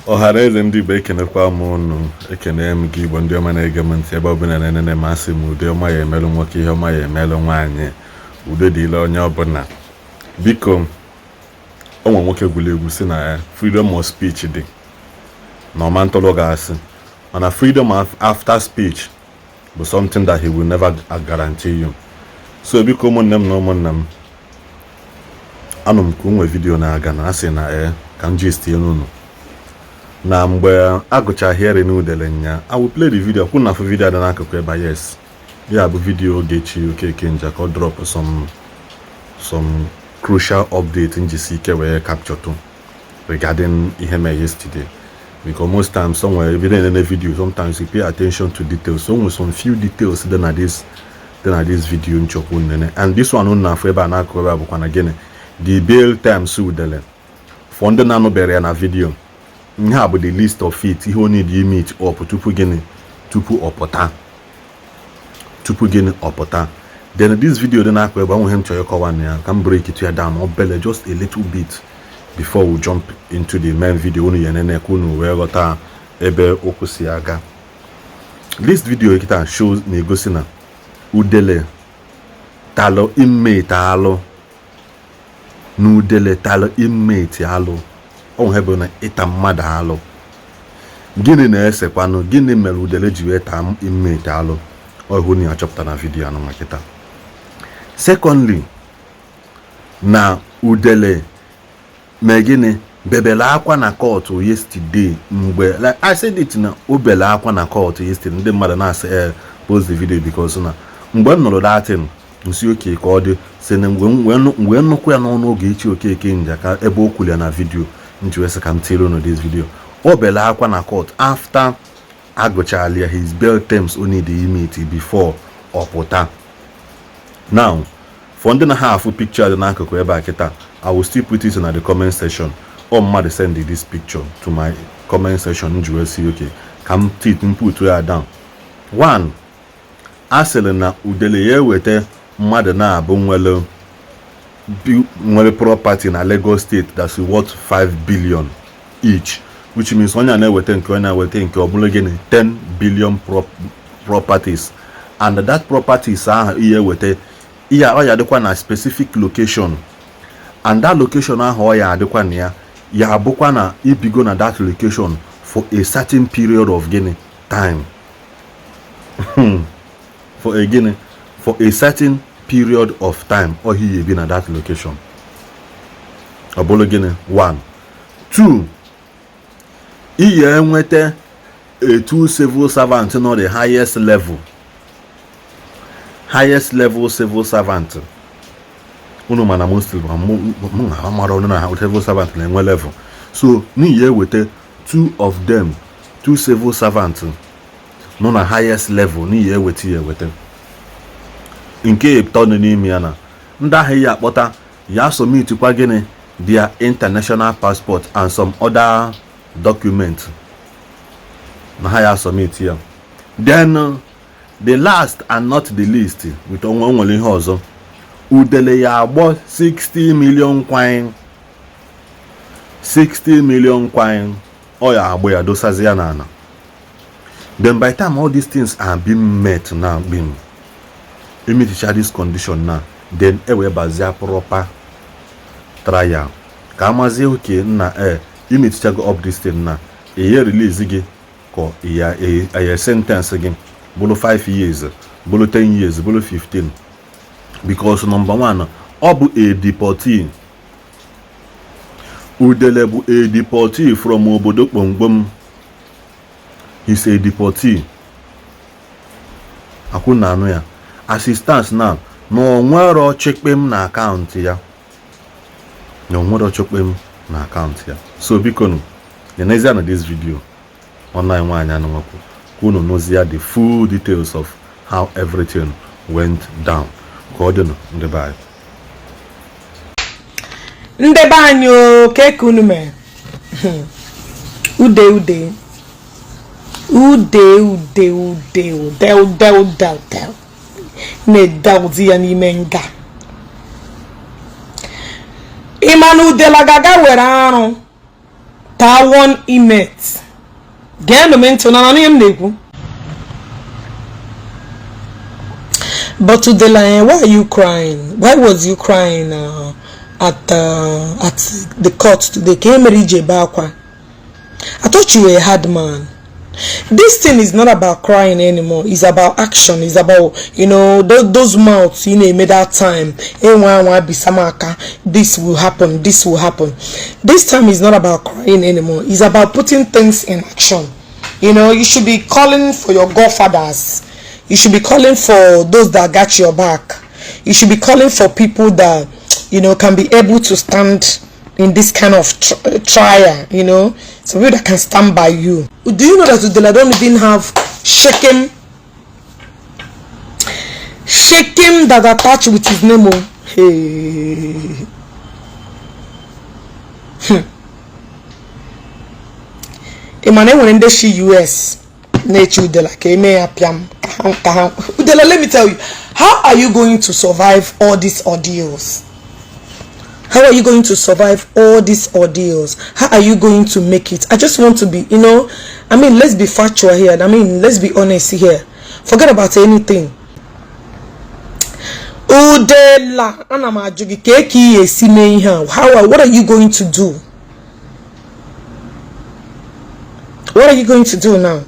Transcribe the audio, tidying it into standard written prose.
Ọhaneze ndị Igbo ekenekwa m unu, ekene m gị Igbo ndị ọma na-ege m ntị ebe ọbụla na-enene masị m ude ọma ya emelụ nwoke ihe ọma ya emelụ nwaanyị udo dịle onye ọbụla. Biko onwe nwoke gwuru egwu si na freedom of speech dị na ọma ntụlụ ga-asị, mana freedom after speech bụ something that he will never guarantee you. So biko ụmụnne m na ụmụnna m, anụ m ka unwe vidio na-aga na asị na ka m gist unu na mgbe agụcha here na Udele nya I will play the video. Kwụ na afọ video ada n'akụkụ ebe yes ya bụ video Ogechi Okeke nja ka ọ drop some crucial update njisi ike wee capture to regarding ihe mee yesterday, because most times somewhere if you don't know video sometimes you pay attention to details. So some few details then at this video nchokwu nene, and this one na afọ ebe a na-akụ ebe bụkwa na gịnị the bail times Udele for ndị na-anụbere ya na video. Nha bụ the list of it ihe onye dị meet up tupu ọpụta. Then this video dị na-akụ ebe anwụghị m chọrọ ịkọwa na ya ka m break it ya down obele just a little bit before we jump into the main video unu ya nene ka unu wee ghọta ebe okwu si aga. This video kita shows na-egosi na Udele talụ inmate alụ na Udele talụ inmate alụ onwebe na ịta mmadụ alụ. Gịnị na-esekwanụ, gịnị mere Udele ji wee taa inmate alụ? Ọhụ ni achọpụta na vidio anụ makịta. Secondly, na Udele mee gịnị bebele akwa na court yesterday mgbe like I said it na obele akwa na court yesterday. Ndị mmadụ na-asị post the video because na mgbe m nụrụ datin nsi oke ka ọ dị se na mgbe nnukwu ya n'ọnụ Ogechi Okeke nja ka ebe o kwuru ya na vidio njiwesi ka m tell unu this video. Obele akwa na court after agụchalia his bail terms only the image before ọpụta. Now for ndị na ha afụ picture dị n'akụkụ ebe a kịta, I will still put it in the comment section. Mmadụ send this picture to my comment section njiwesi okay ka m put ya down. One, asịrị na Udele ya eweta mmadụ na-abụ nwere property na Lagos State that's worth 5 billion each, which means onye na-eweta nke onye na-eweta nke ọbụla gịnị 10 billion properties, and that properties ahụ ihe eweta ihe ọ ya adịkwa na specific location, and that location ahụ ọ ya adịkwa na ya abụkwa na ibigo na that location for a certain period of gịnị time for a certain period of time or he be na that location. Ọbụla 1. 2, ihe enweta a two civil servant no the highest level civil servant. Unu mana mostly amara na civil servant na enwe level. So ni ye wete two of them, two civil servants no na highest level ni ye wete. Nke ịtọ n'ime ya na ndị ahụ ya akpọta ya submit kwa gịnị their international passport and some other documents na ha ya submit ya. Then the last and not the least with onwere ihe ọzọ, Udele ya agbọ 60 million coin ọ ya agbọ ya dosazi ya na ana. Then by the time all these things are being met now, being imiticha this condition now, then ewe bazia proper trial ka amazie oke na imiticha go up this thing na eye release gị ko ya sentence gị bụrụ 5 years bụrụ 10 years bụrụ 15, because number 1 ọ bụ a deportee. Udele bụ a deportee from obodo kpomgbom. He's a deportee. Akwụ na anụ ya assistance now no nwere chekpem na akaụntụ ya, so biko nu yenezia na this video online nwaanyị anụnwakwu ka unu nozia the full details of how everything went down ka ọ dịnụ ndị be anyị o keke unu mee ude na-edawụzi ya n'ime nga. Ịma na Udele gaga were arụ Bitè Inmate. Get momento na name neku. But Udele, why are you crying? Why was you crying at the court today? Iri Ji Bakwa. I thought you were a hard man. This thing is not about crying anymore. It's about action. It's about, you know, those mouths, you know, made that time. This will happen. This will happen. This time is not about crying anymore. It's about putting things in action. You know, you should be calling for your godfathers. You should be calling for those that got your back. You should be calling for people that, you know, can be able to stand in this kind of trial, you know, some people that can stand by you. Do you know that Udele don't even have shaking that attached with his name? Hey. Emane when they she US nature Udele Udele, let me tell you, how are you going to survive all these ordeals? How are you going to survive all these ordeals? How are you going to make it? I just want to be, you know, I mean, let's be factual here. I mean, let's be honest here. Forget about anything. Udele, what are you going to do? What are you going to do now?